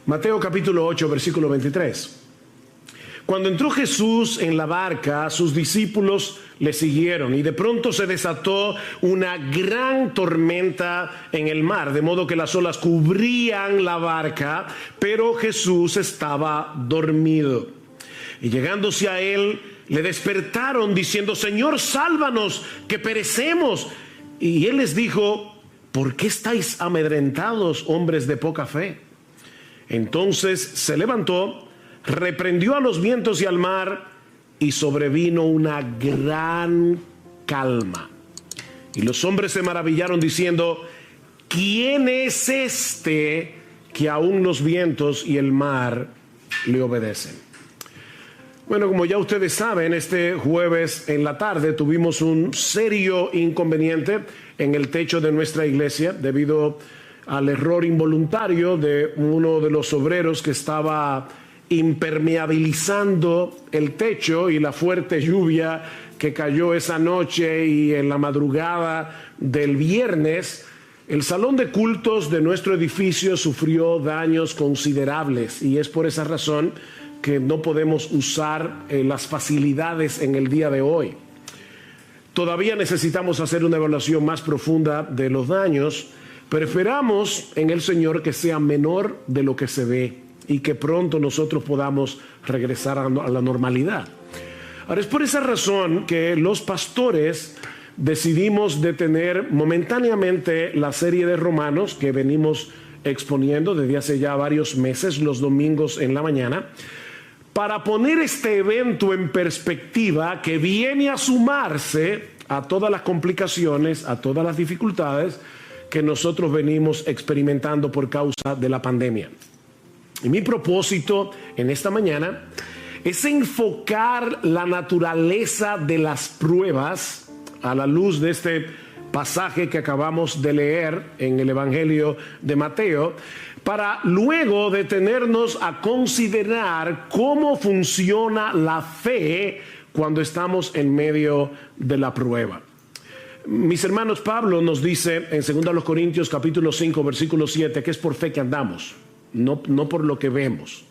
Mateo capítulo 8, versículo 23. Cuando entró Jesús en la barca, sus discípulos le siguieron y de pronto se desató una gran tormenta en el mar, de modo que las olas cubrían la barca, pero Jesús estaba dormido. Y llegándose a él, le despertaron diciendo: Señor, sálvanos, que perecemos. Y él les dijo: ¿por qué estáis amedrentados, hombres de poca fe? Entonces se levantó, reprendió a los vientos y al mar, y sobrevino una gran calma. Y los hombres se maravillaron diciendo: ¿quién es este que aún los vientos y el mar le obedecen? Bueno, como ya ustedes saben, este jueves en la tarde tuvimos un serio inconveniente en el techo de nuestra iglesia debido al error involuntario de uno de los obreros que estaba impermeabilizando el techo, y la fuerte lluvia que cayó esa noche y en la madrugada del viernes, el salón de cultos de nuestro edificio sufrió daños considerables, y es por esa razón que no podemos usar las facilidades en el día de hoy. Todavía necesitamos hacer una evaluación más profunda de los daños, pero esperamos en el Señor que sea menor de lo que se ve y que pronto nosotros podamos regresar a la normalidad. Ahora, es por esa razón que los pastores decidimos detener momentáneamente la serie de Romanos que venimos exponiendo desde hace ya varios meses, los domingos en la mañana, para poner este evento en perspectiva que viene a sumarse a todas las complicaciones, a todas las dificultades que nosotros venimos experimentando por causa de la pandemia. Y mi propósito en esta mañana es enfocar la naturaleza de las pruebas a la luz de este pasaje que acabamos de leer en el Evangelio de Mateo, para luego detenernos a considerar cómo funciona la fe cuando estamos en medio de la prueba. Mis hermanos, Pablo nos dice en 2 Corintios capítulo 5 versículo 7 que es por fe que andamos, no por lo que vemos,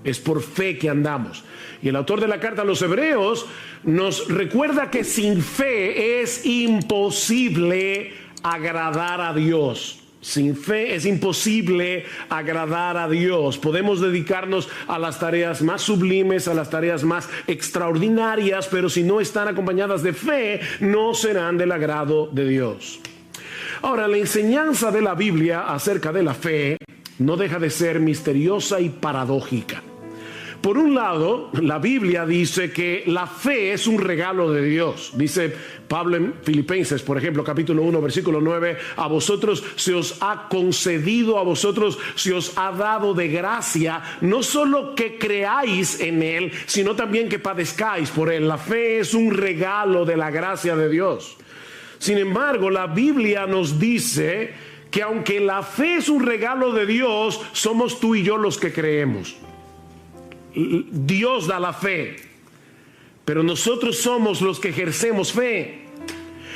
es por fe que andamos. Y el autor de la carta a los Hebreos nos recuerda que sin fe es imposible agradar a Dios. Sin fe es imposible agradar a Dios. Podemos dedicarnos a las tareas más sublimes, a las tareas más extraordinarias, pero si no están acompañadas de fe, no serán del agrado de Dios. Ahora, la enseñanza de la Biblia acerca de la fe no deja de ser misteriosa y paradójica. Por un lado, la Biblia dice que la fe es un regalo de Dios. Dice Pablo en Filipenses, por ejemplo, capítulo 1, versículo 9, a vosotros se os ha concedido, a vosotros se os ha dado de gracia, no solo que creáis en Él, sino también que padezcáis por Él. La fe es un regalo de la gracia de Dios. Sin embargo, la Biblia nos dice que aunque la fe es un regalo de Dios, somos tú y yo los que creemos. Dios da la fe, pero nosotros somos los que ejercemos fe.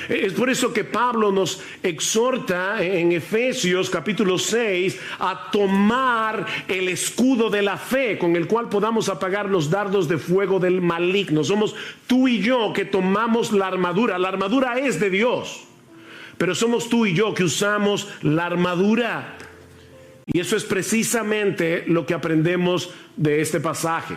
Es por eso que Pablo nos exhorta en Efesios capítulo 6 a tomar el escudo de la fe con el cual podamos apagar los dardos de fuego del maligno. Somos tú y yo que tomamos la armadura. La armadura es de Dios, pero somos tú y yo que usamos la armadura. Y eso es precisamente lo que aprendemos de este pasaje.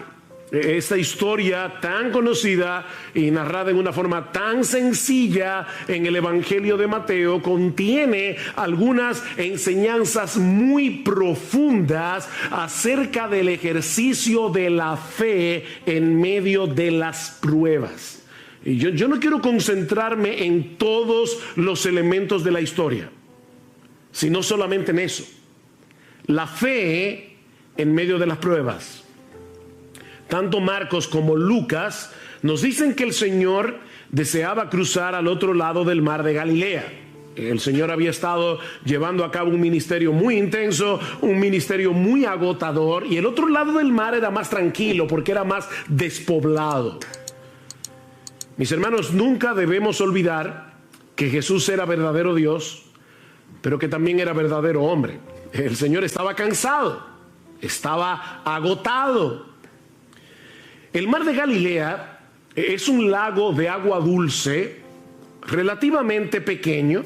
Esta historia tan conocida y narrada en una forma tan sencilla en el Evangelio de Mateo contiene algunas enseñanzas muy profundas acerca del ejercicio de la fe en medio de las pruebas. Y yo no quiero concentrarme en todos los elementos de la historia, sino solamente en eso. La fe en medio de las pruebas. Tanto Marcos como Lucas nos dicen que el Señor deseaba cruzar al otro lado del mar de Galilea. El Señor había estado llevando a cabo un ministerio muy intenso, un ministerio muy agotador, y el otro lado del mar era más tranquilo porque era más despoblado. Mis hermanos, nunca debemos olvidar que Jesús era verdadero Dios, pero que también era verdadero hombre. El Señor estaba cansado. estaba agotado. El mar de Galilea es un lago de agua dulce relativamente pequeño,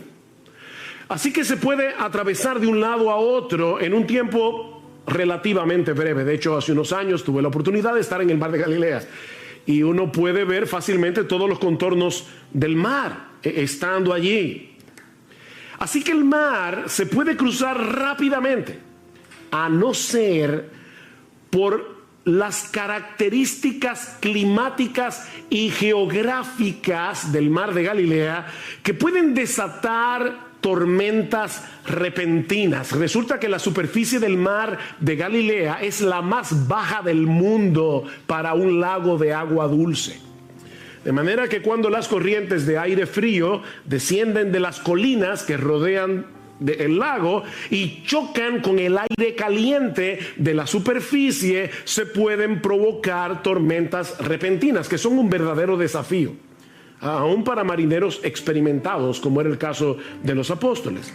así que se puede atravesar de un lado a otro en un tiempo relativamente breve. De hecho, hace unos años tuve la oportunidad de estar en el mar de Galilea y uno puede ver fácilmente todos los contornos del mar estando allí. Así que el mar se puede cruzar rápidamente, a no ser por las características climáticas y geográficas del mar de Galilea que pueden desatar tormentas repentinas. Resulta que la superficie del mar de Galilea es la más baja del mundo para un lago de agua dulce. De manera que cuando las corrientes de aire frío descienden de las colinas que rodean el lago y chocan con el aire caliente de la superficie, se pueden provocar tormentas repentinas, que son un verdadero desafío, aún para marineros experimentados, como era el caso de los apóstoles.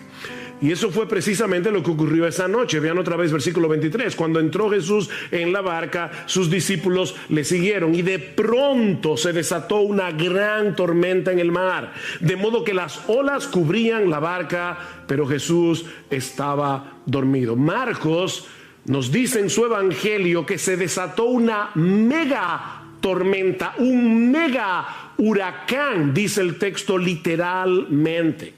Y eso fue precisamente lo que ocurrió esa noche. Vean otra vez versículo 23. Cuando entró Jesús en la barca, sus discípulos le siguieron y de pronto se desató una gran tormenta en el mar, de modo que las olas cubrían la barca, pero Jesús estaba dormido. Marcos nos dice en su evangelio que se desató una mega tormenta, un mega huracán, dice el texto literalmente.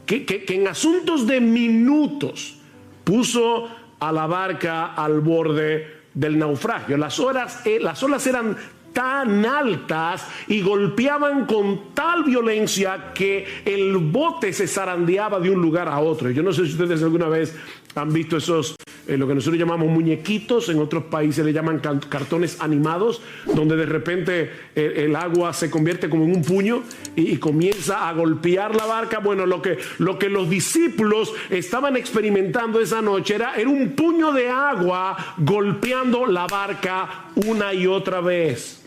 Que en asuntos de minutos puso a la barca al borde del naufragio. Las olas eran tan altas y golpeaban con tal violencia que el bote se zarandeaba de un lugar a otro. Yo no sé si ustedes alguna vez han visto esos, lo que nosotros llamamos muñequitos, en otros países le llaman cartones animados, donde de repente el agua se convierte como en un puño y comienza a golpear la barca. Bueno, lo que los discípulos estaban experimentando esa noche era un puño de agua golpeando la barca una y otra vez.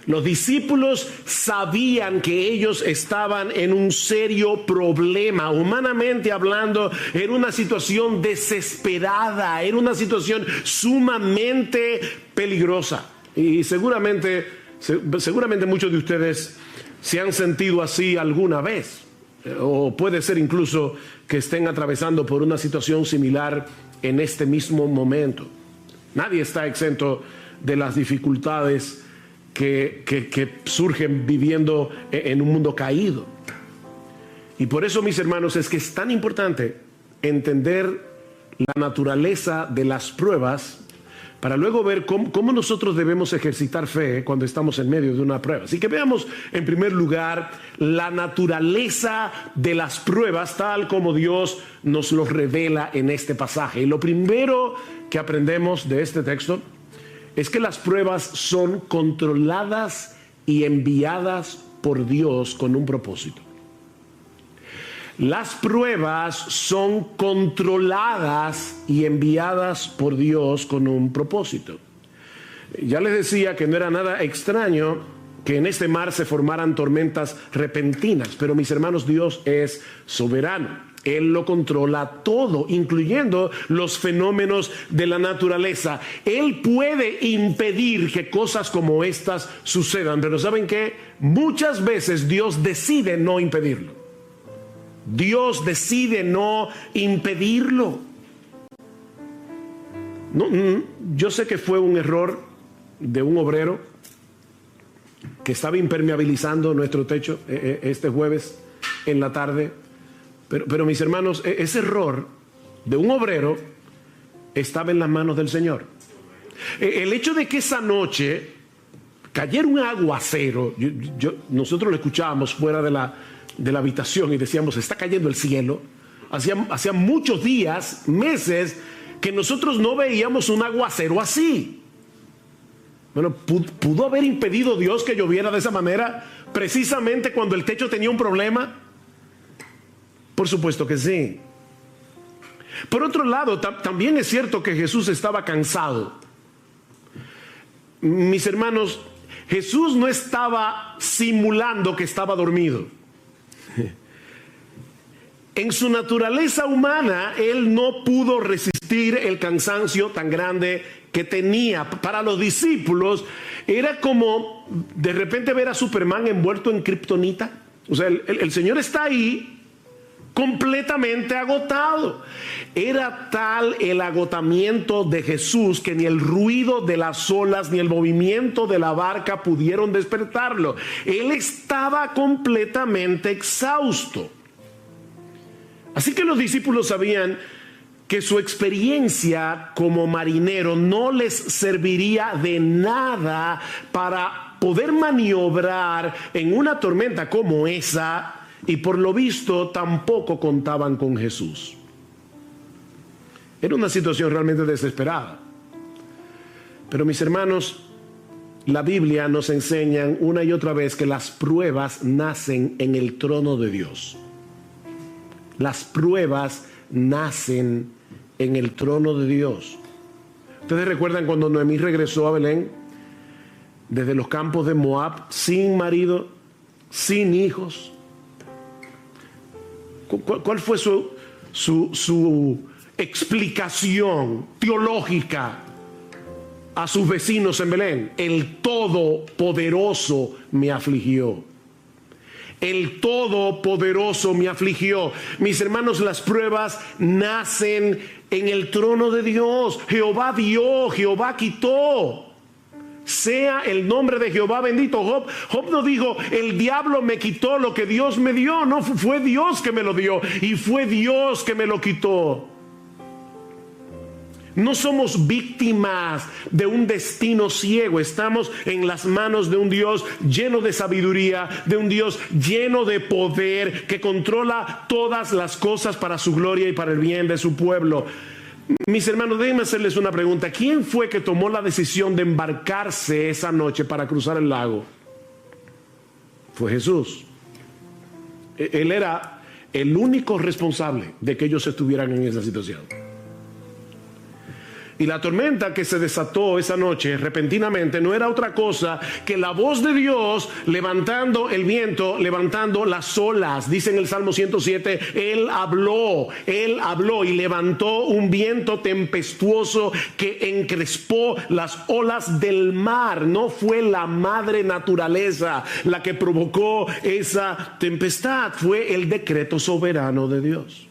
Los discípulos sabían que ellos estaban en un serio problema. Humanamente hablando, era una situación desesperada, era una situación sumamente peligrosa. Y seguramente muchos de ustedes se han sentido así alguna vez. O puede ser incluso que estén atravesando por una situación similar en este mismo momento. Nadie está exento de las dificultades que surgen viviendo en un mundo caído. Y por eso, mis hermanos, es que es tan importante entender la naturaleza de las pruebas para luego ver cómo nosotros debemos ejercitar fe cuando estamos en medio de una prueba. Así que veamos en primer lugar la naturaleza de las pruebas tal como Dios nos los revela en este pasaje. Y lo primero que aprendemos de este texto es que las pruebas son controladas y enviadas por Dios con un propósito. Las pruebas son controladas y enviadas por Dios con un propósito. Ya les decía que no era nada extraño que en este mar se formaran tormentas repentinas, pero mis hermanos, Dios es soberano. Él lo controla todo, incluyendo los fenómenos de la naturaleza. Él puede impedir que cosas como estas sucedan, pero ¿saben qué? Muchas veces Dios decide no impedirlo. Dios decide no impedirlo. Yo sé que fue un error de un obrero que estaba impermeabilizando nuestro techo este jueves en la tarde. Pero mis hermanos, ese error de un obrero estaba en las manos del Señor. El hecho de que esa noche cayera un aguacero, nosotros lo escuchábamos fuera de la habitación y decíamos, está cayendo el cielo. Hacía muchos días, meses, que nosotros no veíamos un aguacero así. Bueno, ¿pudo haber impedido Dios que lloviera de esa manera precisamente cuando el techo tenía un problema? Por supuesto que sí. Por otro lado, también es cierto que Jesús estaba cansado. Mis hermanos, Jesús no estaba simulando que estaba dormido. En su naturaleza humana, él no pudo resistir el cansancio tan grande que tenía. Para los discípulos, era como de repente ver a Superman envuelto en kriptonita. O sea, el Señor está ahí completamente agotado. Era tal el agotamiento de Jesús que ni el ruido de las olas ni el movimiento de la barca pudieron despertarlo. Él estaba completamente exhausto. Así que los discípulos sabían que su experiencia como marinero no les serviría de nada para poder maniobrar en una tormenta como esa, y por lo visto tampoco contaban con Jesús. Era una situación realmente desesperada. Pero mis hermanos, la Biblia nos enseña una y otra vez que las pruebas nacen en el trono de Dios. Las pruebas nacen en el trono de Dios. Ustedes recuerdan cuando Noemí regresó a Belén desde los campos de Moab, sin marido, sin hijos. ¿Cuál fue su explicación teológica a sus vecinos en Belén? El Todopoderoso me afligió. El Todopoderoso me afligió. Mis hermanos, las pruebas nacen en el trono de Dios. Jehová dio, Jehová quitó. Sea el nombre de Jehová bendito. Job no dijo, el diablo me quitó lo que Dios me dio. No, fue Dios que me lo dio y fue Dios que me lo quitó. No somos víctimas de un destino ciego. Estamos en las manos de un Dios lleno de sabiduría, de un Dios lleno de poder, que controla todas las cosas para su gloria y para el bien de su pueblo. Mis hermanos, déjenme hacerles una pregunta. ¿Quién fue que tomó la decisión de embarcarse esa noche para cruzar el lago? Fue Jesús. Él era el único responsable de que ellos estuvieran en esa situación. Y la tormenta que se desató esa noche repentinamente no era otra cosa que la voz de Dios levantando el viento, levantando las olas. Dice en el Salmo 107, Él habló y levantó un viento tempestuoso que encrespó las olas del mar. No fue la madre naturaleza la que provocó esa tempestad, fue el decreto soberano de Dios.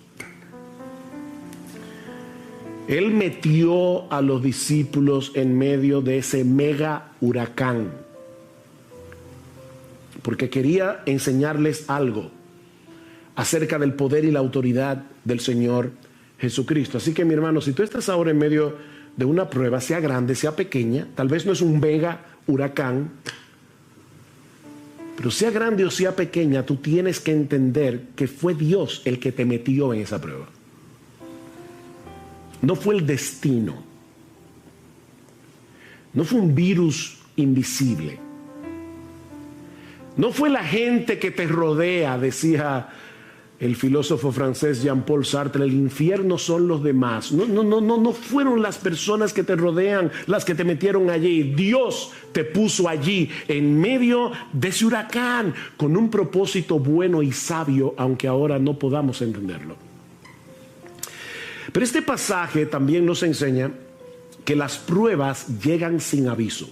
Él metió a los discípulos en medio de ese mega huracán porque quería enseñarles algo acerca del poder y la autoridad del Señor Jesucristo. Así que, mi hermano, si tú estás ahora en medio de una prueba, sea grande, sea pequeña, tal vez no es un mega huracán, pero sea grande o sea pequeña, tú tienes que entender que fue Dios el que te metió en esa prueba. No fue el destino. No fue un virus invisible. No fue la gente que te rodea, decía el filósofo francés Jean-Paul Sartre, el infierno son los demás. No fueron las personas que te rodean las que te metieron allí. Dios te puso allí en medio de ese huracán con un propósito bueno y sabio, aunque ahora no podamos entenderlo. Pero este pasaje también nos enseña que las pruebas llegan sin aviso.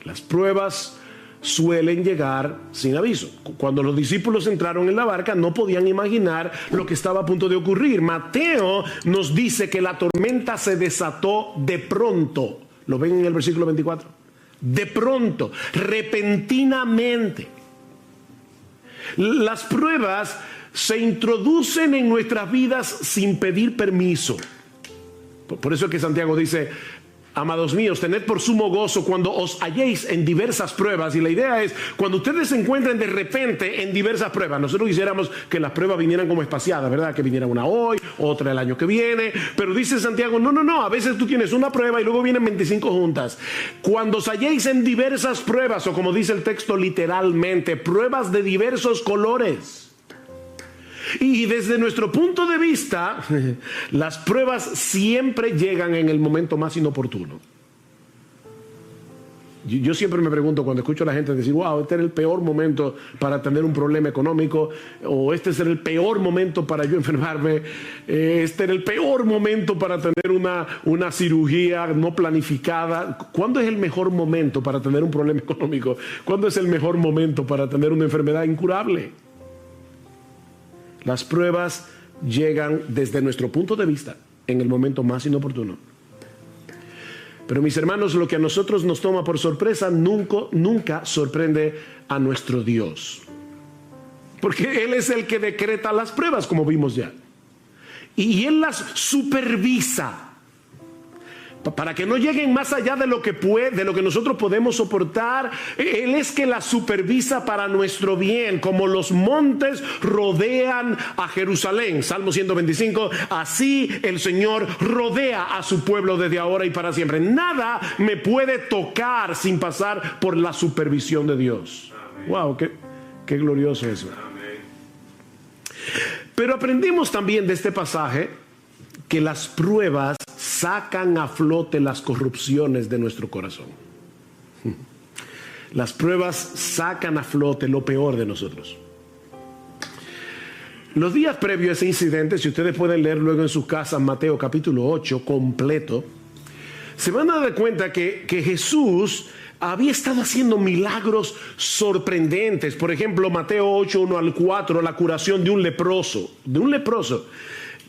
Las pruebas suelen llegar sin aviso. Cuando los discípulos entraron en la barca, no podían imaginar lo que estaba a punto de ocurrir. Mateo nos dice que la tormenta se desató de pronto. ¿Lo ven en el versículo 24? De pronto, repentinamente. Las pruebas se introducen en nuestras vidas sin pedir permiso. Por eso es que Santiago dice, amados míos, tened por sumo gozo cuando os halléis en diversas pruebas. Y la idea es, cuando ustedes se encuentren de repente en diversas pruebas, nosotros quisiéramos que las pruebas vinieran como espaciadas, ¿verdad? Que viniera una hoy, otra el año que viene. Pero dice Santiago, no, a veces tú tienes una prueba y luego vienen 25 juntas. Cuando os halléis en diversas pruebas, o como dice el texto literalmente, pruebas de diversos colores. Y desde nuestro punto de vista, las pruebas siempre llegan en el momento más inoportuno. Yo siempre me pregunto cuando escucho a la gente decir, wow, este era el peor momento para tener un problema económico, o este era el peor momento para yo enfermarme, este era el peor momento para tener una cirugía no planificada. ¿Cuándo es el mejor momento para tener un problema económico? ¿Cuándo es el mejor momento para tener una enfermedad incurable? Las pruebas llegan desde nuestro punto de vista en el momento más inoportuno. Pero mis hermanos, lo que a nosotros nos toma por sorpresa nunca sorprende a nuestro Dios. Porque Él es el que decreta las pruebas, como vimos ya. Y Él las supervisa. Para que no lleguen más allá de lo que nosotros podemos soportar. Él es que la supervisa para nuestro bien, como los montes rodean a Jerusalén. Salmo 125, así el Señor rodea a su pueblo desde ahora y para siempre. Nada me puede tocar sin pasar por la supervisión de Dios. Amén. Wow, qué glorioso eso. Amén. Pero aprendimos también de este pasaje que las pruebas sacan a flote las corrupciones de nuestro corazón. Las pruebas sacan a flote lo peor de nosotros. Los días previos a ese incidente, si ustedes pueden leer luego en sus casas Mateo capítulo 8 completo, se van a dar cuenta que Jesús había estado haciendo milagros sorprendentes. Por ejemplo, Mateo 8, 1 al 4, la curación de un leproso.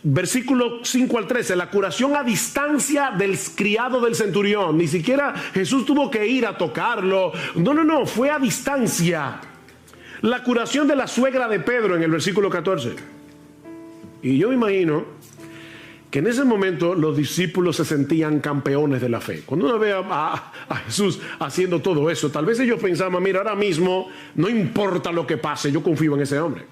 Versículo 5 al 13, la curación a distancia del criado del centurión. Ni siquiera Jesús tuvo que ir a tocarlo. No, fue a distancia. La curación de la suegra de Pedro en el versículo 14. Y yo me imagino que en ese momento los discípulos se sentían campeones de la fe. Cuando uno ve a Jesús haciendo todo eso, tal vez ellos pensaban, mira, ahora mismo no importa lo que pase, yo confío en ese hombre.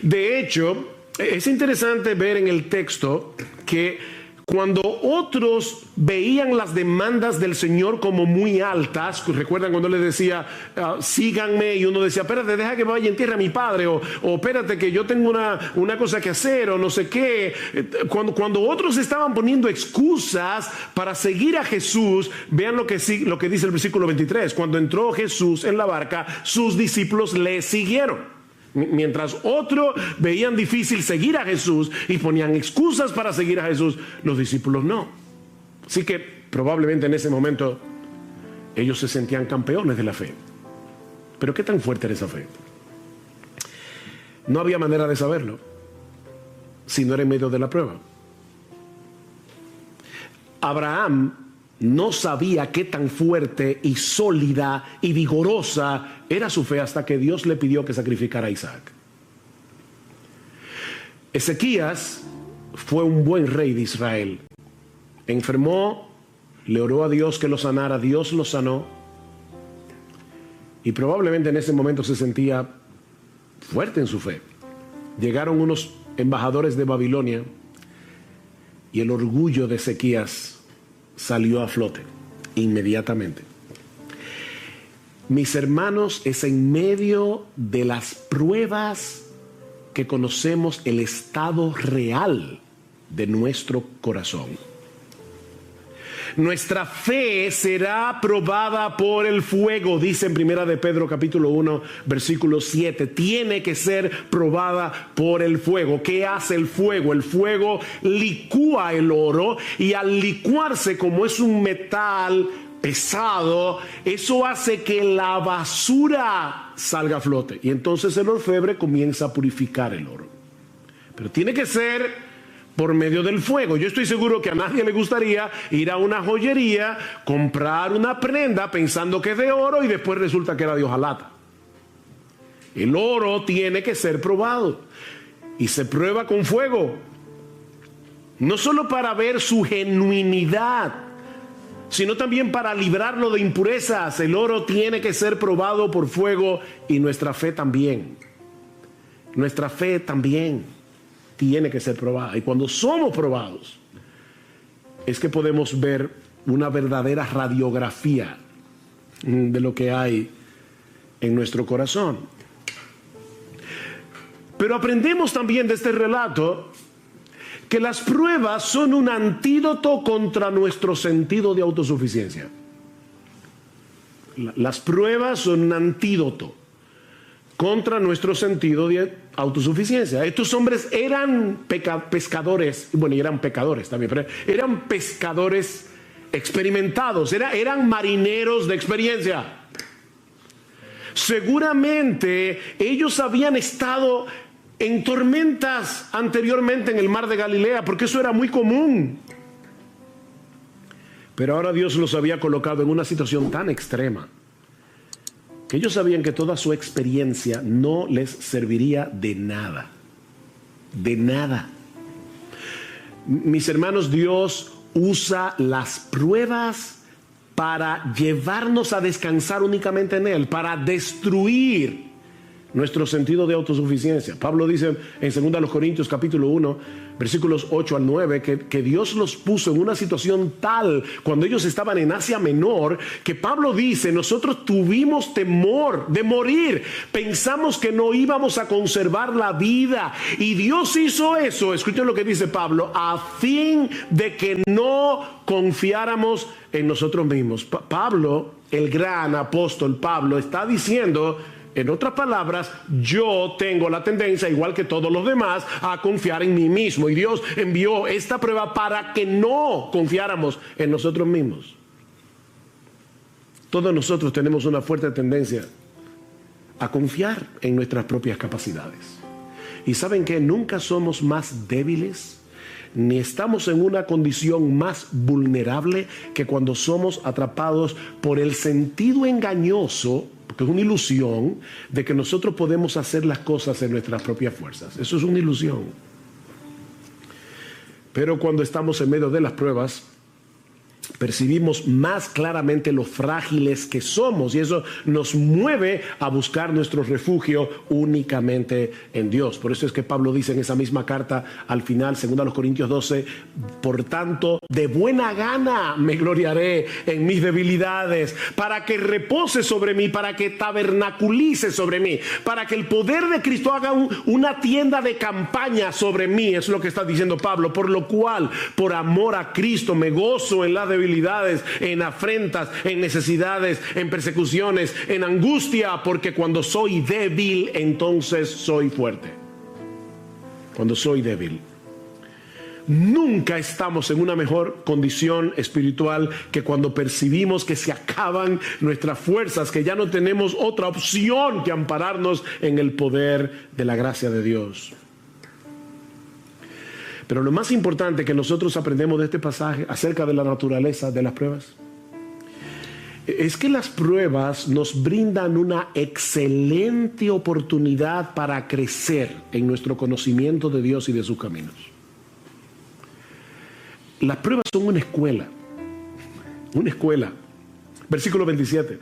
De hecho, es interesante ver en el texto que cuando otros veían las demandas del Señor como muy altas, recuerdan cuando les decía, síganme, y uno decía, espérate, deja que vaya en tierra a mi padre, o espérate que yo tengo una cosa que hacer, o no sé qué. Cuando otros estaban poniendo excusas para seguir a Jesús, vean lo que dice el versículo 23, cuando entró Jesús en la barca, sus discípulos le siguieron. Mientras otros veían difícil seguir a Jesús y ponían excusas para seguir a Jesús, los discípulos no. Así que probablemente en ese momento ellos se sentían campeones de la fe. Pero ¿qué tan fuerte era esa fe? No había manera de saberlo si no era en medio de la prueba. Abraham no sabía qué tan fuerte y sólida y vigorosa era su fe hasta que Dios le pidió que sacrificara a Isaac. Ezequías fue un buen rey de Israel. Enfermó, le oró a Dios que lo sanara, Dios lo sanó. Y probablemente en ese momento se sentía fuerte en su fe. Llegaron unos embajadores de Babilonia y el orgullo de Ezequías salió a flote inmediatamente. Mis hermanos, es en medio de las pruebas que conocemos el estado real de nuestro corazón. Nuestra fe será probada por el fuego, dice en Primera de Pedro capítulo 1 versículo 7. Tiene que ser probada por el fuego. ¿Qué hace el fuego? El fuego licúa el oro, y al licuarse, como es un metal pesado, eso hace que la basura salga a flote, y entonces el orfebre comienza a purificar el oro. Pero tiene que ser por medio del fuego. Yo estoy seguro que a nadie le gustaría ir a una joyería, comprar una prenda pensando que es de oro y después resulta que era de hojalata. El oro tiene que ser probado y se prueba con fuego, no solo para ver su genuinidad, sino también para librarlo de impurezas. El oro tiene que ser probado por fuego, y nuestra fe también. Nuestra fe también tiene que ser probada. Y cuando somos probados, es que podemos ver una verdadera radiografía de lo que hay en nuestro corazón. Pero aprendemos también de este relato que las pruebas son un antídoto contra nuestro sentido de autosuficiencia. Las pruebas son un antídoto contra nuestro sentido de autosuficiencia. Estos hombres eran pescadores, bueno, y eran pecadores también, pero eran pescadores experimentados, eran marineros de experiencia. Seguramente ellos habían estado en tormentas anteriormente en el mar de Galilea, porque eso era muy común. Pero ahora Dios los había colocado en una situación tan extrema que ellos sabían que toda su experiencia no les serviría de nada. De nada. Mis hermanos, Dios usa las pruebas para llevarnos a descansar únicamente en Él, para destruir nuestro sentido de autosuficiencia. Pablo dice en 2 Corintios capítulo 1, versículos 8 al 9, que Dios los puso en una situación tal cuando ellos estaban en Asia Menor, que Pablo dice, nosotros tuvimos temor de morir, pensamos que no íbamos a conservar la vida, y Dios hizo eso, escuchen lo que dice Pablo, a fin de que no confiáramos en nosotros mismos. Pablo, el gran apóstol Pablo, está diciendo, en otras palabras, yo tengo la tendencia, igual que todos los demás, a confiar en mí mismo. Y Dios envió esta prueba para que no confiáramos en nosotros mismos. Todos nosotros tenemos una fuerte tendencia a confiar en nuestras propias capacidades. Y ¿saben qué? Nunca somos más débiles, ni estamos en una condición más vulnerable que cuando somos atrapados por el sentido engañoso, que es una ilusión, de que nosotros podemos hacer las cosas en nuestras propias fuerzas. Eso es una ilusión. Pero cuando estamos en medio de las pruebas, percibimos más claramente lo frágiles que somos, y eso nos mueve a buscar nuestro refugio únicamente en Dios. Por eso es que Pablo dice en esa misma carta al final, 2 Corintios 12, por tanto, de buena gana me gloriaré en mis debilidades, para que repose sobre mí, para que tabernaculice sobre mí, para que el poder de Cristo haga una tienda de campaña sobre mí. Es lo que está diciendo Pablo, por lo cual, por amor a Cristo, me gozo en la debilidades, en afrentas, en necesidades, en persecuciones, en angustia, porque cuando soy débil, entonces soy fuerte. Cuando soy débil. Nunca estamos en una mejor condición espiritual que cuando percibimos que se acaban nuestras fuerzas, que ya no tenemos otra opción que ampararnos en el poder de la gracia de Dios. Pero lo más importante que nosotros aprendemos de este pasaje acerca de la naturaleza de las pruebas es que las pruebas nos brindan una excelente oportunidad para crecer en nuestro conocimiento de Dios y de sus caminos. Las pruebas son una escuela. Una escuela. Versículo 27.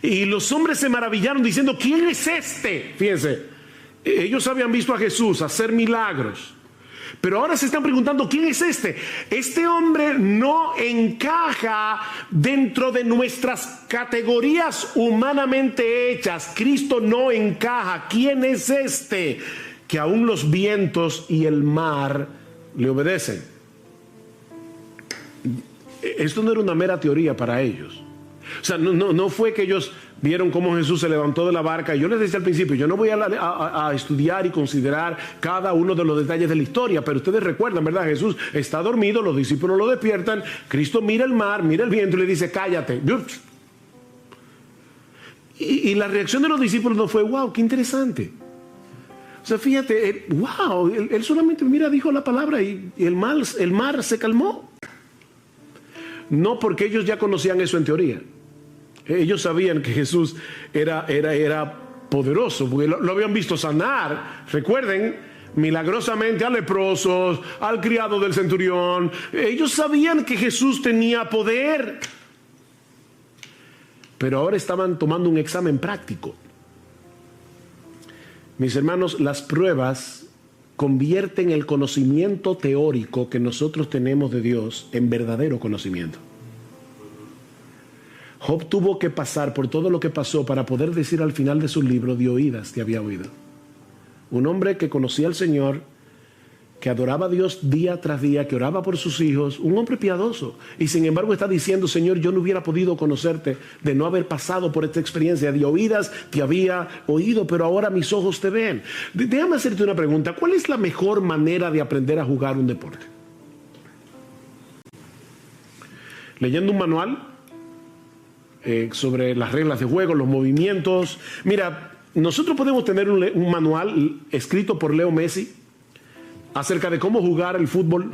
Y los hombres se maravillaron diciendo, ¿quién es este? Fíjense, ellos habían visto a Jesús hacer milagros, pero ahora se están preguntando, ¿quién es este? Este hombre no encaja dentro de nuestras categorías humanamente hechas. Cristo no encaja. ¿Quién es este? Que aún los vientos y el mar le obedecen. Esto no era una mera teoría para ellos. O sea, no fue que ellos vieron cómo Jesús se levantó de la barca. Yo les decía al principio, yo no voy a estudiar y considerar cada uno de los detalles de la historia, pero ustedes recuerdan, ¿verdad? Jesús está dormido, los discípulos lo despiertan, Cristo mira el mar, mira el viento y le dice, cállate. Y la reacción de los discípulos no fue, wow, qué interesante. O sea, fíjate, wow, él solamente, mira, dijo la palabra y el mar se calmó. No porque ellos ya conocían eso en teoría. Ellos sabían que Jesús era poderoso, porque lo habían visto sanar. Recuerden, milagrosamente a leprosos, al criado del centurión. Ellos sabían que Jesús tenía poder. Pero ahora estaban tomando un examen práctico. Mis hermanos, las pruebas convierten el conocimiento teórico que nosotros tenemos de Dios en verdadero conocimiento. Job tuvo que pasar por todo lo que pasó para poder decir al final de su libro, de oídas te había oído. Un hombre que conocía al Señor, que adoraba a Dios día tras día, que oraba por sus hijos, un hombre piadoso. Y sin embargo está diciendo, Señor, yo no hubiera podido conocerte de no haber pasado por esta experiencia. De oídas te había oído, pero ahora mis ojos te ven. Déjame hacerte una pregunta. ¿Cuál es la mejor manera de aprender a jugar un deporte? ¿Leyendo un manual sobre las reglas de juego, los movimientos? Mira, nosotros podemos tener un manual escrito por Leo Messi acerca de cómo jugar el fútbol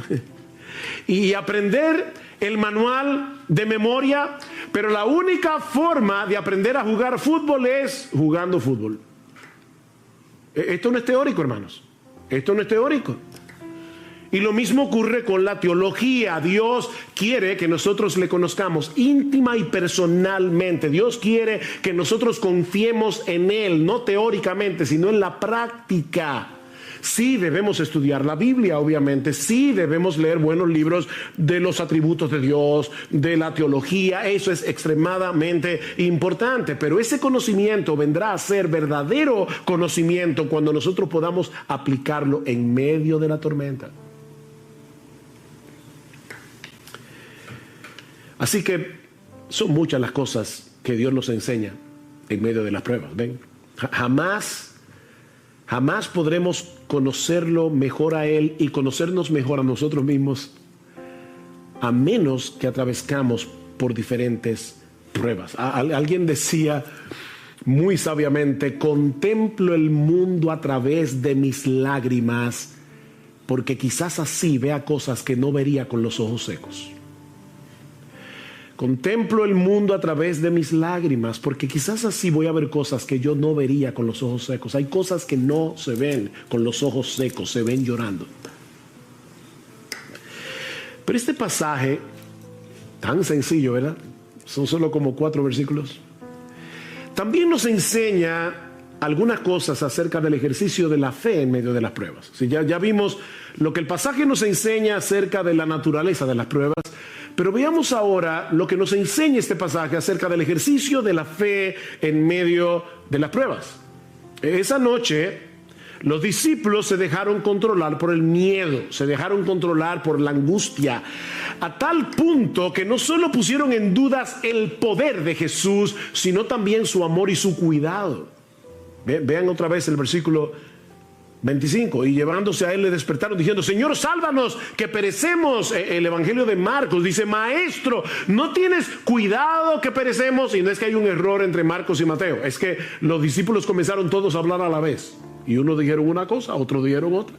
y aprender el manual de memoria, pero la única forma de aprender a jugar fútbol es jugando fútbol. Esto no es teórico, hermanos. Esto no es teórico. Y lo mismo ocurre con la teología. Dios quiere que nosotros le conozcamos íntima y personalmente. Dios quiere que nosotros confiemos en Él, no teóricamente, sino en la práctica. Sí debemos estudiar la Biblia, obviamente. Sí debemos leer buenos libros de los atributos de Dios, de la teología. Eso es extremadamente importante. Pero ese conocimiento vendrá a ser verdadero conocimiento cuando nosotros podamos aplicarlo en medio de la tormenta. Así que son muchas las cosas que Dios nos enseña en medio de las pruebas. ¿Ven? Jamás podremos conocerlo mejor a Él y conocernos mejor a nosotros mismos a menos que atravesamos por diferentes pruebas. Alguien decía muy sabiamente, contemplo el mundo a través de mis lágrimas, porque quizás así vea cosas que no vería con los ojos secos. Contemplo el mundo a través de mis lágrimas, porque quizás así voy a ver cosas que yo no vería con los ojos secos. Hay cosas que no se ven con los ojos secos, se ven llorando. Pero este pasaje, tan sencillo, ¿verdad? Son solo como 4 versículos. También nos enseña algunas cosas acerca del ejercicio de la fe en medio de las pruebas. Sí, ya vimos lo que el pasaje nos enseña acerca de la naturaleza de las pruebas. Pero veamos ahora lo que nos enseña este pasaje acerca del ejercicio de la fe en medio de las pruebas. Esa noche, los discípulos se dejaron controlar por el miedo, se dejaron controlar por la angustia, a tal punto que no solo pusieron en dudas el poder de Jesús, sino también su amor y su cuidado. Vean otra vez el versículo 25, y llevándose a él le despertaron diciendo, Señor, sálvanos, que perecemos. El evangelio de Marcos dice, Maestro, ¿no tienes cuidado que perecemos? Y no es que hay un error entre Marcos y Mateo, es que los discípulos comenzaron todos a hablar a la vez, y unos dijeron una cosa, otros dijeron otra.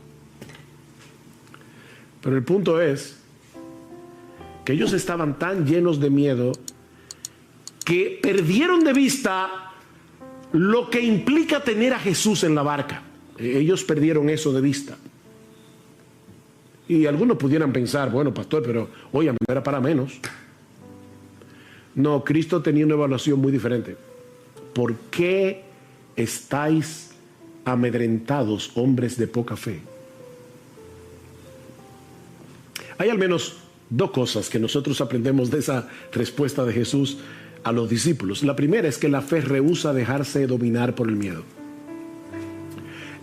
Pero el punto es que ellos estaban tan llenos de miedo que perdieron de vista lo que implica tener a Jesús en la barca. Ellos perdieron eso de vista. Y algunos pudieran pensar, bueno, pastor, pero oye, no era para menos. No, Cristo tenía una evaluación muy diferente. ¿Por qué estáis amedrentados, hombres de poca fe? Hay al menos 2 cosas que nosotros aprendemos de esa respuesta de Jesús a los discípulos. La primera es que la fe rehúsa dejarse dominar por el miedo.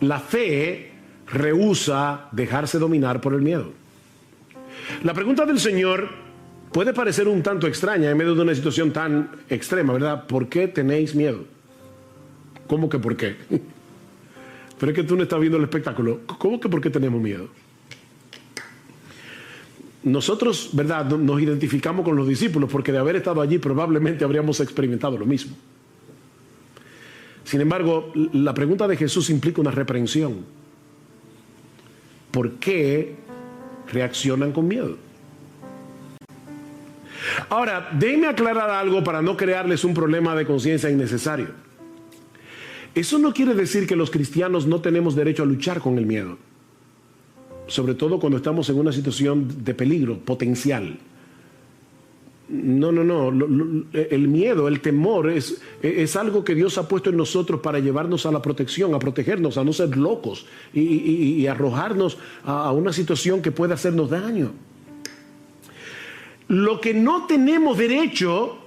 La fe rehúsa dejarse dominar por el miedo. La pregunta del Señor puede parecer un tanto extraña en medio de una situación tan extrema, ¿verdad? ¿Por qué tenéis miedo? ¿Cómo que por qué? Pero es que tú no estás viendo el espectáculo. ¿Cómo que por qué tenemos miedo? Nosotros, ¿verdad?, nos identificamos con los discípulos porque de haber estado allí probablemente habríamos experimentado lo mismo. Sin embargo, la pregunta de Jesús implica una reprensión. ¿Por qué reaccionan con miedo? Ahora, déjenme aclarar algo para no crearles un problema de conciencia innecesario. Eso no quiere decir que los cristianos no tenemos derecho a luchar con el miedo, sobre todo cuando estamos en una situación de peligro potencial. No. El miedo, el temor es algo que Dios ha puesto en nosotros para llevarnos a la protección, a protegernos, a no ser locos y arrojarnos a una situación que pueda hacernos daño. Lo que no tenemos derecho,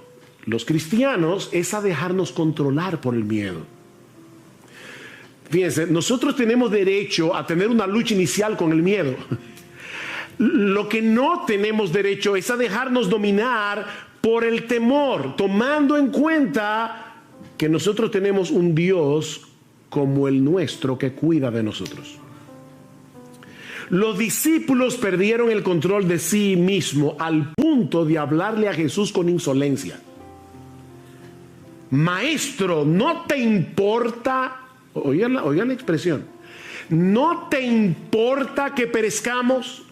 los cristianos, es a dejarnos controlar por el miedo. Fíjense, nosotros tenemos derecho a tener una lucha inicial con el miedo. Lo que no tenemos derecho es a dejarnos dominar por el temor, tomando en cuenta que nosotros tenemos un Dios como el nuestro que cuida de nosotros. Los discípulos perdieron el control de sí mismos al punto de hablarle a Jesús con insolencia. Maestro, ¿no te importa? Oigan la expresión. ¿No te importa que perezcamos?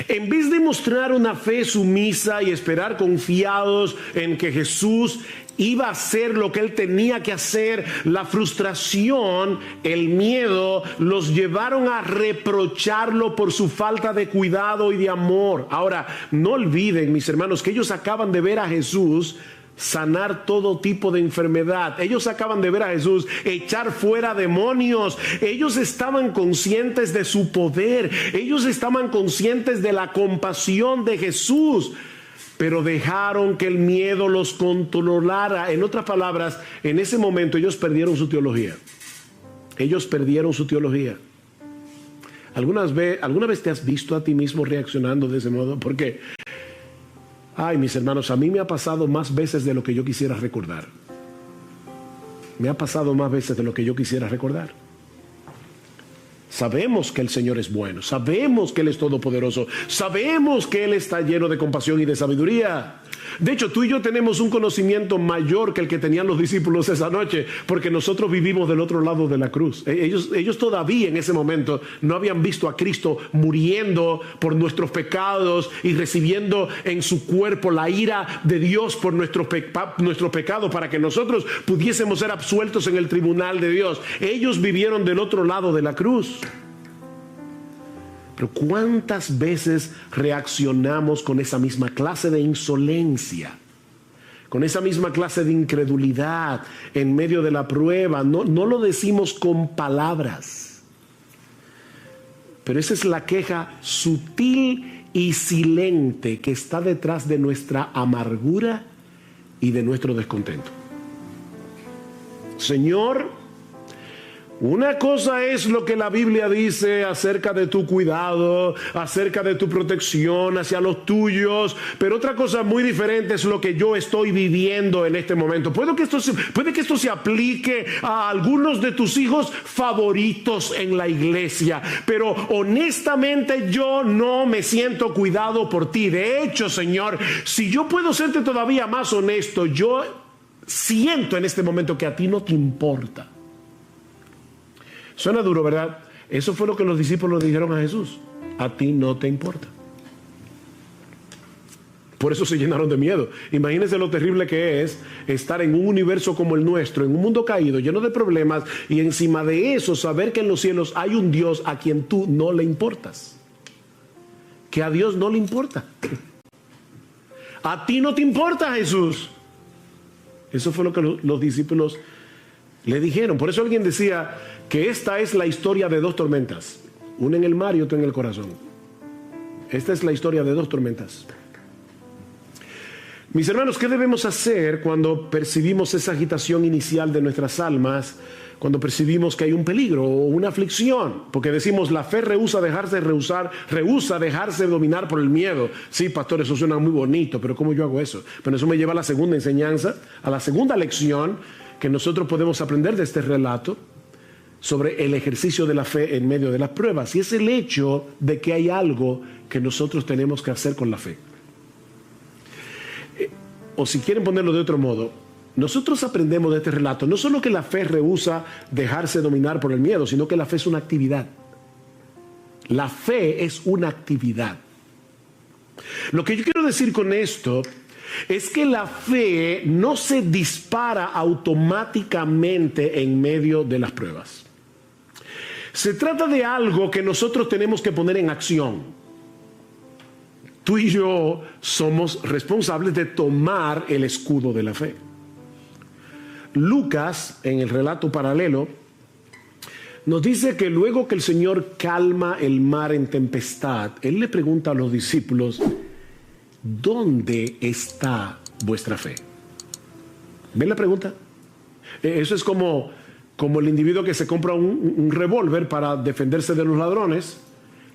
En vez de mostrar una fe sumisa y esperar confiados en que Jesús iba a hacer lo que él tenía que hacer, la frustración, el miedo, los llevaron a reprocharlo por su falta de cuidado y de amor. Ahora, no olviden, mis hermanos, que ellos acaban de ver a Jesús sanar todo tipo de enfermedad. Ellos acaban de ver a Jesús echar fuera demonios. Ellos estaban conscientes de su poder. Ellos estaban conscientes de la compasión de Jesús, pero dejaron que el miedo los controlara. En otras palabras, en ese momento ellos perdieron su teología. Ellos perdieron su teología. ¿Alguna vez te has visto a ti mismo reaccionando de ese modo? Porque ay, mis hermanos, a mí me ha pasado más veces de lo que yo quisiera recordar. Me ha pasado más veces de lo que yo quisiera recordar. Sabemos que el Señor es bueno, sabemos que Él es todopoderoso, sabemos que Él está lleno de compasión y de sabiduría. De hecho, tú y yo tenemos un conocimiento mayor que el que tenían los discípulos esa noche, porque nosotros vivimos del otro lado de la cruz. Ellos todavía en ese momento no habían visto a Cristo muriendo por nuestros pecados y recibiendo en su cuerpo la ira de Dios por nuestros pecados, para que nosotros pudiésemos ser absueltos en el tribunal de Dios. Ellos vivieron del otro lado de la cruz. Pero ¿cuántas veces reaccionamos con esa misma clase de insolencia? Con esa misma clase de incredulidad en medio de la prueba. No lo decimos con palabras, pero esa es la queja sutil y silente que está detrás de nuestra amargura y de nuestro descontento. Señor, una cosa es lo que la Biblia dice acerca de tu cuidado, acerca de tu protección hacia los tuyos, pero otra cosa muy diferente es lo que yo estoy viviendo en este momento. Puede que esto se aplique a algunos de tus hijos favoritos en la iglesia, pero honestamente yo no me siento cuidado por ti. De hecho, Señor, si yo puedo serte todavía más honesto, yo siento en este momento que a ti no te importa. Suena duro, ¿verdad? Eso fue lo que los discípulos le dijeron a Jesús. A ti no te importa. Por eso se llenaron de miedo. Imagínense lo terrible que es estar en un universo como el nuestro, en un mundo caído, lleno de problemas, y encima de eso saber que en los cielos hay un Dios a quien tú no le importas. Que a Dios no le importa. A ti no te importa, Jesús. Eso fue lo que los discípulos le dijeron. Por eso alguien decía que esta es la historia de dos tormentas, una en el mar y otra en el corazón. Esta es la historia de dos tormentas. Mis hermanos, ¿qué debemos hacer cuando percibimos esa agitación inicial de nuestras almas? Cuando percibimos que hay un peligro o una aflicción, porque decimos la fe rehúsa dejarse dominar por el miedo. Sí, pastor, eso suena muy bonito, pero ¿cómo yo hago eso? Pero eso me lleva a la segunda enseñanza, a la segunda lección que nosotros podemos aprender de este relato sobre el ejercicio de la fe en medio de las pruebas, y es el hecho de que hay algo que nosotros tenemos que hacer con la fe. O si quieren ponerlo de otro modo, nosotros aprendemos de este relato no solo que la fe rehúsa dejarse dominar por el miedo, sino que la fe es una actividad. La fe es una actividad. Lo que yo quiero decir con esto es que la fe no se dispara automáticamente en medio de las pruebas. Se trata de algo que nosotros tenemos que poner en acción. Tú y yo somos responsables de tomar el escudo de la fe. Lucas, en el relato paralelo, nos dice que luego que el Señor calma el mar en tempestad, Él le pregunta a los discípulos: ¿dónde está vuestra fe? ¿Ven la pregunta? Eso es como como el individuo que se compra un revólver para defenderse de los ladrones,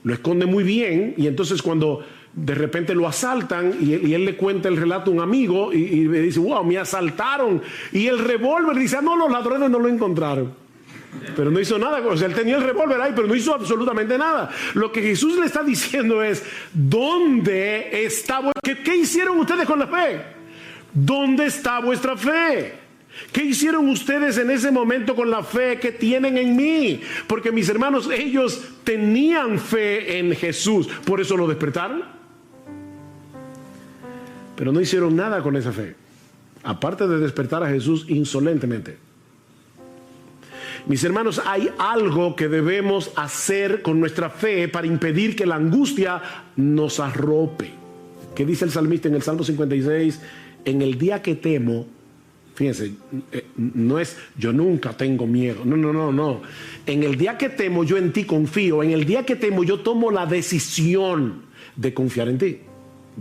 lo esconde muy bien, y entonces cuando de repente lo asaltan y él le cuenta el relato a un amigo y le dice, wow, me asaltaron, y el revólver dice, ah, no, los ladrones no lo encontraron, pero no hizo nada. O sea, él tenía el revólver ahí, pero no hizo absolutamente nada. Lo que Jesús le está diciendo es, ¿dónde está? ¿Qué hicieron ustedes con la fe? ¿Dónde está vuestra fe? ¿Qué hicieron ustedes en ese momento con la fe que tienen en mí? Porque mis hermanos, ellos tenían fe en Jesús, por eso lo despertaron. Pero no hicieron nada con esa fe, aparte de despertar a Jesús insolentemente. Mis hermanos, hay algo que debemos hacer con nuestra fe para impedir que la angustia nos arrope. ¿Qué dice el salmista en el Salmo 56? En el día que temo, fíjense, no es yo nunca tengo miedo, no. En el día que temo, yo en ti confío. En el día que temo, yo tomo la decisión de confiar en ti.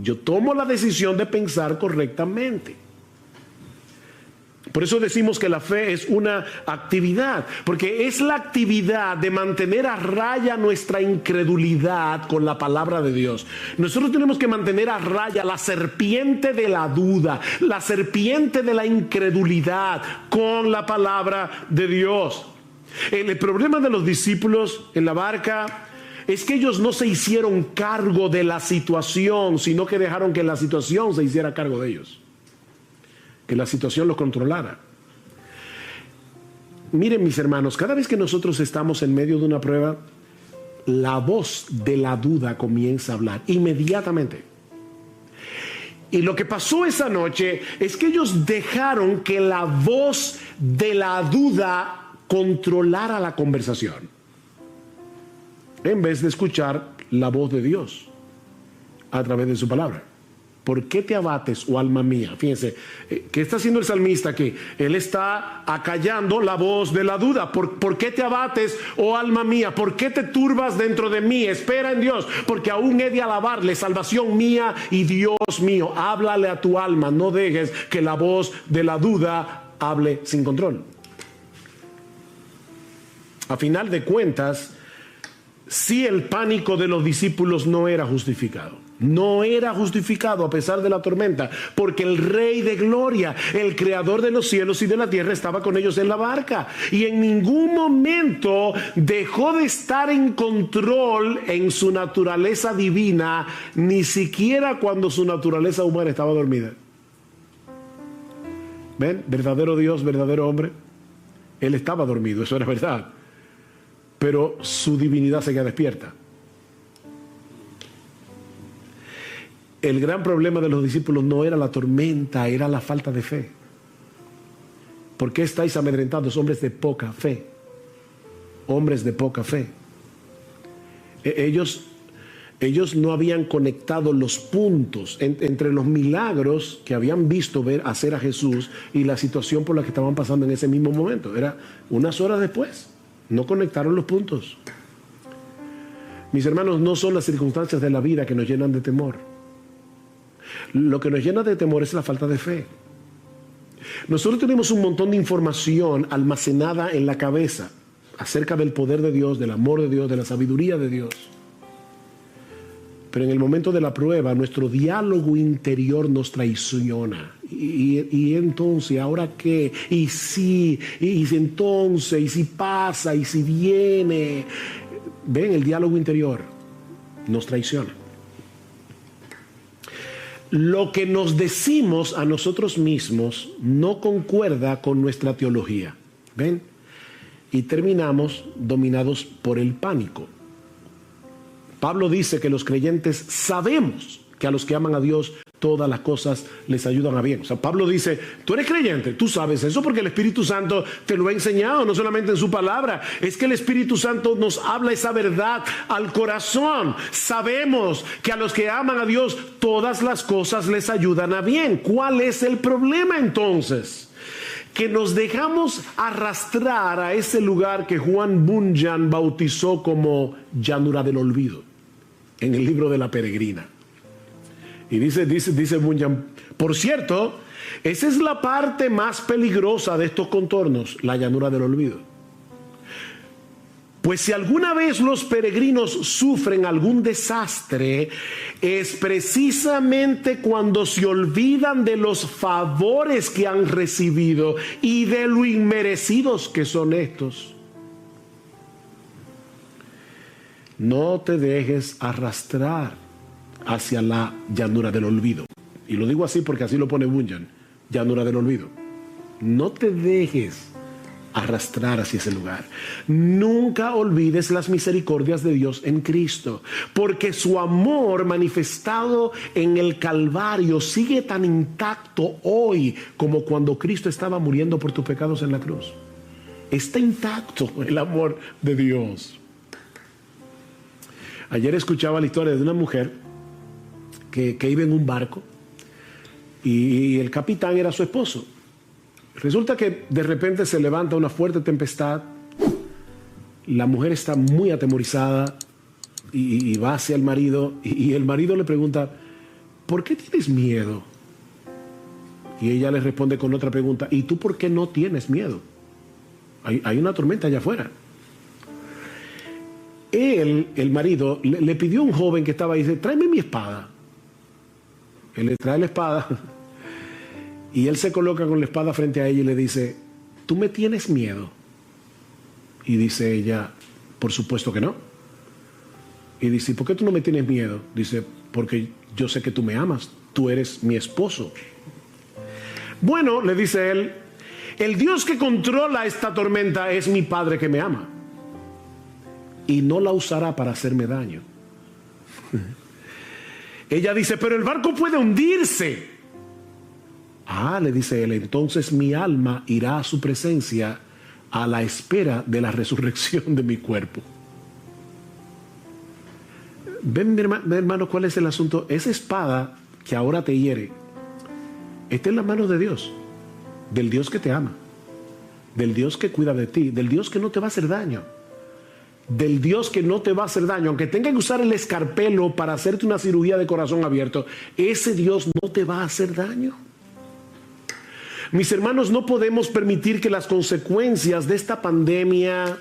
Yo tomo la decisión de pensar correctamente. Por eso decimos que la fe es una actividad, porque es la actividad de mantener a raya nuestra incredulidad con la palabra de Dios. Nosotros tenemos que mantener a raya la serpiente de la duda, la serpiente de la incredulidad con la palabra de Dios. El problema de los discípulos en la barca es que ellos no se hicieron cargo de la situación, sino que dejaron que la situación se hiciera cargo de ellos, que la situación los controlara. Miren, mis hermanos, cada vez que nosotros estamos en medio de una prueba, la voz de la duda comienza a hablar inmediatamente. Y lo que pasó esa noche es que ellos dejaron que la voz de la duda controlara la conversación, en vez de escuchar la voz de Dios a través de su palabra. ¿Por qué te abates, oh alma mía? Fíjense, ¿qué está haciendo el salmista aquí? Él está acallando la voz de la duda. ¿Por qué te abates, oh alma mía? ¿Por qué te turbas dentro de mí? Espera en Dios, porque aún he de alabarle, salvación mía y Dios mío. Háblale a tu alma, no dejes que la voz de la duda hable sin control. A final de cuentas, sí, el pánico de los discípulos no era justificado. No era justificado a pesar de la tormenta, porque el Rey de Gloria, el Creador de los cielos y de la tierra, estaba con ellos en la barca, y en ningún momento dejó de estar en control en su naturaleza divina, ni siquiera cuando su naturaleza humana estaba dormida. ¿Ven? Verdadero Dios, verdadero hombre. Él estaba dormido, eso era verdad, pero su divinidad seguía despierta. El gran problema de los discípulos no era la tormenta, era la falta de fe. ¿Por qué estáis amedrentados, hombres de poca fe? Hombres de poca fe. Ellos no habían conectado los puntos entre los milagros que habían visto hacer a Jesús y la situación por la que estaban pasando en ese mismo momento. Era unas horas después. No conectaron los puntos. Mis hermanos, no son las circunstancias de la vida que nos llenan de temor. Lo que nos llena de temor es la falta de fe. Nosotros tenemos un montón de información almacenada en la cabeza acerca del poder de Dios, del amor de Dios, de la sabiduría de Dios. Pero en el momento de la prueba, nuestro diálogo interior nos traiciona. Y entonces, ¿ahora qué? Y sí, y entonces, y si pasa, y si viene. Ven, el diálogo interior nos traiciona. Lo que nos decimos a nosotros mismos no concuerda con nuestra teología. ¿Ven? Y terminamos dominados por el pánico. Pablo dice que los creyentes sabemos que a los que aman a Dios todas las cosas les ayudan a bien. O sea, Pablo dice, tú eres creyente, tú sabes eso porque el Espíritu Santo te lo ha enseñado, no solamente en su palabra, es que el Espíritu Santo nos habla esa verdad al corazón. Sabemos que a los que aman a Dios todas las cosas les ayudan a bien. ¿Cuál es el problema entonces? Que nos dejamos arrastrar a ese lugar que Juan Bunyan bautizó como llanura del olvido en el libro de La Peregrina. Y dice Bunyan, por cierto, esa es la parte más peligrosa de estos contornos, la llanura del olvido. Pues si alguna vez los peregrinos sufren algún desastre, es precisamente cuando se olvidan de los favores que han recibido y de lo inmerecidos que son estos. No te dejes arrastrar hacia la llanura del olvido. Y lo digo así porque así lo pone Bunyan, llanura del olvido. No te dejes arrastrar hacia ese lugar. Nunca olvides las misericordias de Dios en Cristo, porque su amor manifestado en el Calvario sigue tan intacto hoy como cuando Cristo estaba muriendo por tus pecados en la cruz. Está intacto el amor de Dios. Ayer escuchaba la historia de una mujer que iba en un barco y el capitán era su esposo. Resulta que de repente se levanta una fuerte tempestad, la mujer está muy atemorizada y va hacia el marido y el marido le pregunta, ¿por qué tienes miedo? Y ella le responde con otra pregunta, ¿y tú por qué no tienes miedo? Hay una tormenta allá afuera. El marido, le pidió a un joven que estaba ahí, dice, tráeme mi espada. Él le trae la espada. Y él se coloca con la espada frente a ella y le dice, ¿tú me tienes miedo? Y dice ella, por supuesto que no. Y dice, ¿por qué tú no me tienes miedo? Dice, porque yo sé que tú me amas, tú eres mi esposo. Bueno, le dice él, el Dios que controla esta tormenta es mi Padre que me ama. Y no la usará para hacerme daño. Ella dice, pero el barco puede hundirse. Ah, le dice él, entonces mi alma irá a su presencia a la espera de la resurrección de mi cuerpo. Ven, mi hermano, ¿cuál es el asunto? Esa espada que ahora te hiere está en las manos de Dios, del Dios que te ama, del Dios que cuida de ti, del Dios que no te va a hacer daño, del Dios que no te va a hacer daño, aunque tenga que usar el escarpelo para hacerte una cirugía de corazón abierto, ese Dios no te va a hacer daño. Mis hermanos, no podemos permitir que las consecuencias de esta pandemia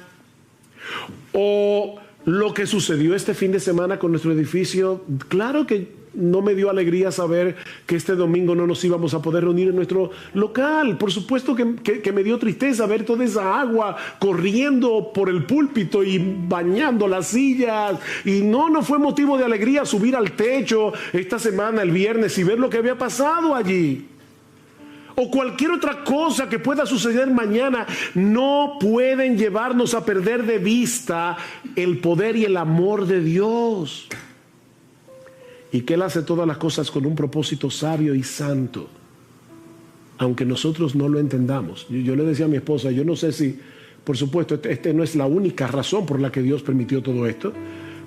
o lo que sucedió este fin de semana con nuestro edificio, claro que no me dio alegría saber que este domingo no nos íbamos a poder reunir en nuestro local. Por supuesto que me dio tristeza ver toda esa agua corriendo por el púlpito y bañando las sillas. Y no fue motivo de alegría subir al techo esta semana, el viernes, y ver lo que había pasado allí. O cualquier otra cosa que pueda suceder mañana, no pueden llevarnos a perder de vista el poder y el amor de Dios. Y que Él hace todas las cosas con un propósito sabio y santo, aunque nosotros no lo entendamos. Yo le decía a mi esposa, yo no sé si, por supuesto, este no es la única razón por la que Dios permitió todo esto,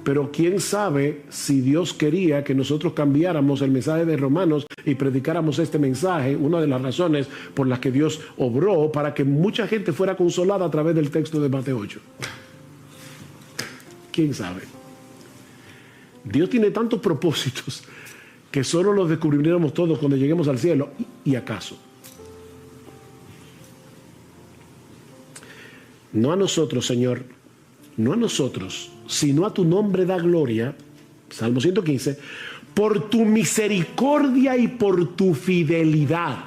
pero quién sabe si Dios quería que nosotros cambiáramos el mensaje de Romanos y predicáramos este mensaje, una de las razones por las que Dios obró para que mucha gente fuera consolada a través del texto de Mateo 8. ¿Quién sabe? Dios tiene tantos propósitos que solo los descubriremos todos cuando lleguemos al cielo. ¿Y acaso? No a nosotros, Señor, no a nosotros, sino a tu nombre da gloria, Salmo 115, por tu misericordia y por tu fidelidad.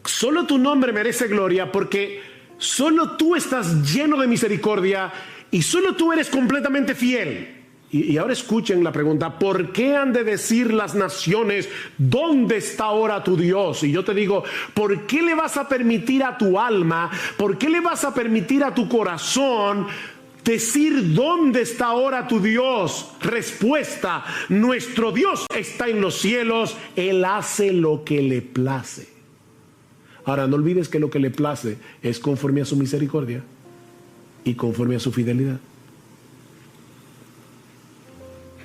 Solo tu nombre merece gloria porque solo tú estás lleno de misericordia y solo tú eres completamente fiel. Y ahora escuchen la pregunta, ¿por qué han de decir las naciones, ¿dónde está ahora tu Dios? Y yo te digo, ¿por qué le vas a permitir a tu alma, por qué le vas a permitir a tu corazón decir, ¿dónde está ahora tu Dios? Respuesta, nuestro Dios está en los cielos, Él hace lo que le place. Ahora, no olvides que lo que le place es conforme a su misericordia y conforme a su fidelidad.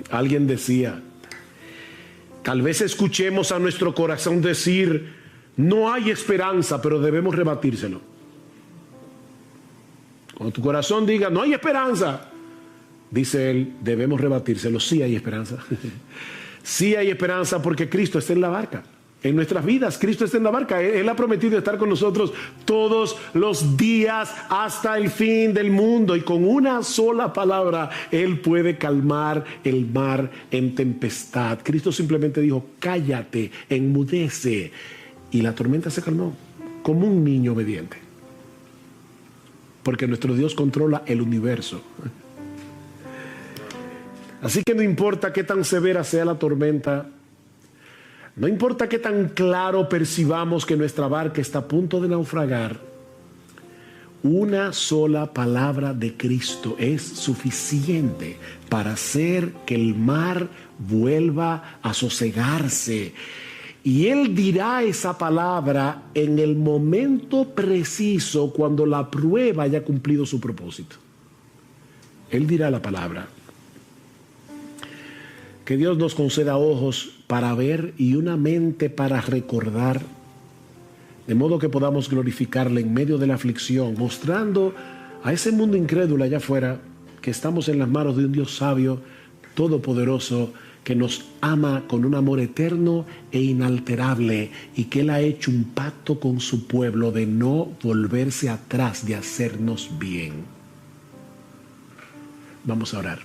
Alguien decía, tal vez escuchemos a nuestro corazón decir, no hay esperanza, pero debemos rebatírselo. Cuando tu corazón diga, no hay esperanza, Dice él, debemos rebatírselo. Sí hay esperanza. Sí hay esperanza porque Cristo está en la barca. En nuestras vidas, Cristo está en la barca. Él ha prometido estar con nosotros todos los días hasta el fin del mundo. Y con una sola palabra, Él puede calmar el mar en tempestad. Cristo simplemente dijo, cállate, enmudece. Y la tormenta se calmó como un niño obediente. Porque nuestro Dios controla el universo. Así que no importa qué tan severa sea la tormenta, no importa qué tan claro percibamos que nuestra barca está a punto de naufragar, una sola palabra de Cristo es suficiente para hacer que el mar vuelva a sosegarse. Y Él dirá esa palabra en el momento preciso cuando la prueba haya cumplido su propósito. Él dirá la palabra. Que Dios nos conceda ojos para ver y una mente para recordar, de modo que podamos glorificarle en medio de la aflicción, mostrando a ese mundo incrédulo allá afuera que estamos en las manos de un Dios sabio, todopoderoso, que nos ama con un amor eterno e inalterable y que Él ha hecho un pacto con su pueblo de no volverse atrás, de hacernos bien. Vamos a orar.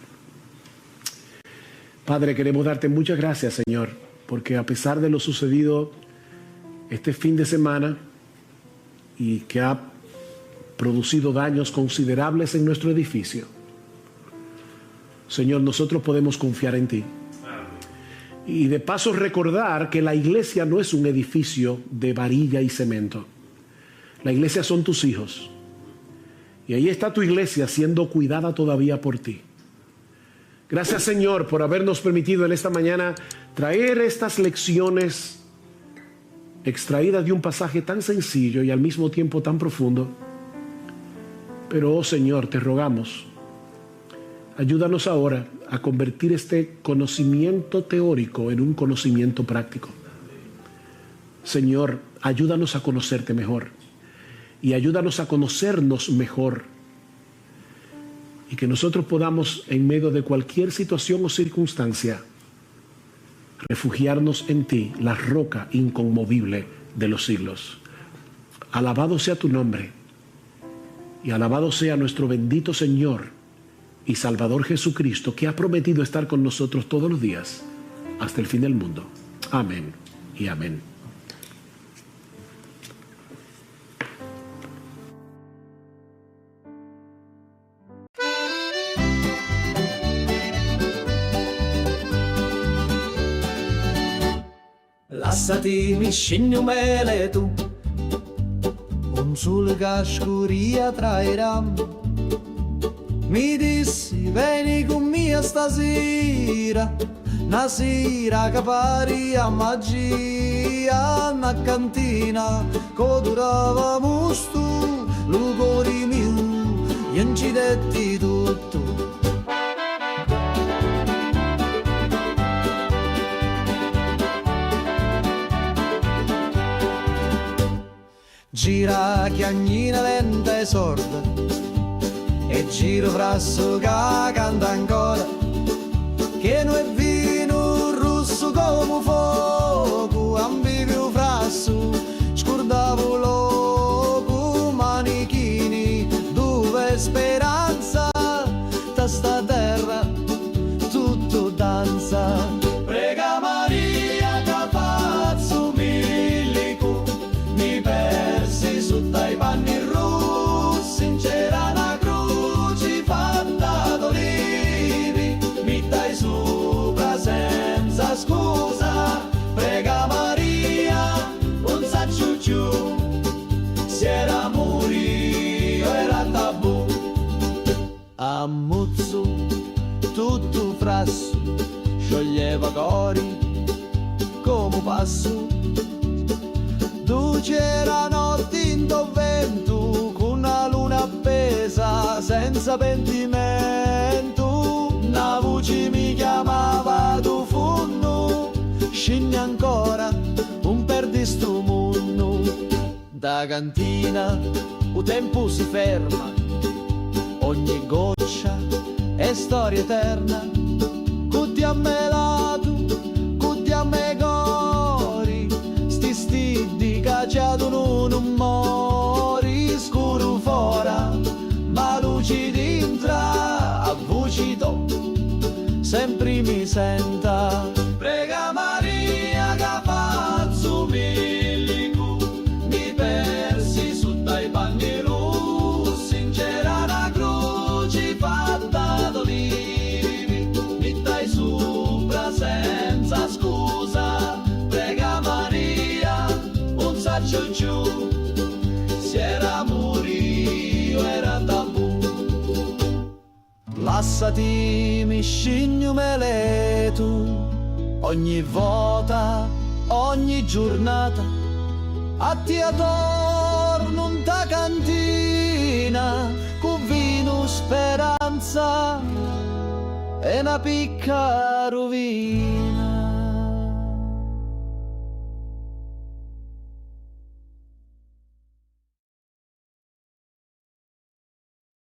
Padre, queremos darte muchas gracias, Señor, porque a pesar de lo sucedido este fin de semana y que ha producido daños considerables en nuestro edificio, Señor, nosotros podemos confiar en ti. Y de paso recordar que la iglesia no es un edificio de varilla y cemento. La iglesia son tus hijos. Y ahí está tu iglesia siendo cuidada todavía por ti. Gracias, Señor, por habernos permitido en esta mañana traer estas lecciones extraídas de un pasaje tan sencillo y al mismo tiempo tan profundo. Pero, oh Señor, te rogamos, ayúdanos ahora a convertir este conocimiento teórico en un conocimiento práctico. Señor, ayúdanos a conocerte mejor y ayúdanos a conocernos mejor. Y que nosotros podamos, en medio de cualquier situación o circunstancia, refugiarnos en ti, la roca inconmovible de los siglos. Alabado sea tu nombre y alabado sea nuestro bendito Señor y Salvador Jesucristo, que ha prometido estar con nosotros todos los días hasta el fin del mundo. Amén y amén. Lasciati scendi un mele tu, un sole che scuria trairà. Mi dissi vieni con me stasera, una sera che pari a magia, una cantina che durava musto, lugori mio, gli incidetti tutto. Gira chiagnina lenta e sorda e giro frasso che canta ancora, che non è vino rosso come fuoco, ambivio frasso scordavo loco, manichini dove speranza da sta terra tutto danza. Prega Maria che pazzo milico mi persi su dai panni rossi, c'era una croce fatta d'olivi, mi dai sopra senza scusa. Prega Maria, non sa ciucciù, se era morio era tabù. Ammuzzo tutto frasso, scioglieva cori come passo. C'era notte in vento, con una luna appesa senza pentimento. Una voce mi chiamava tu fondo, scendi ancora, un perdi sto mondo. Da cantina, il tempo si ferma, ogni goccia è storia eterna, cutti a me lato, cutti a me cori, sti stiddi cacciato non mori, scuro fora, ma luci dintra, a voci to, sempre mi senta. Prega Maria che faccio milico, mi persi su dai panni russi, c'era una croce fatta d'olivi, mi dai sopra senza scusa. Prega Maria, un saccio giù, se era morio era tabù. Lassati mi scigno meletu, ogni volta, ogni giornata, a ti attorno in ta cantina, con vino speranza e una picca rovina.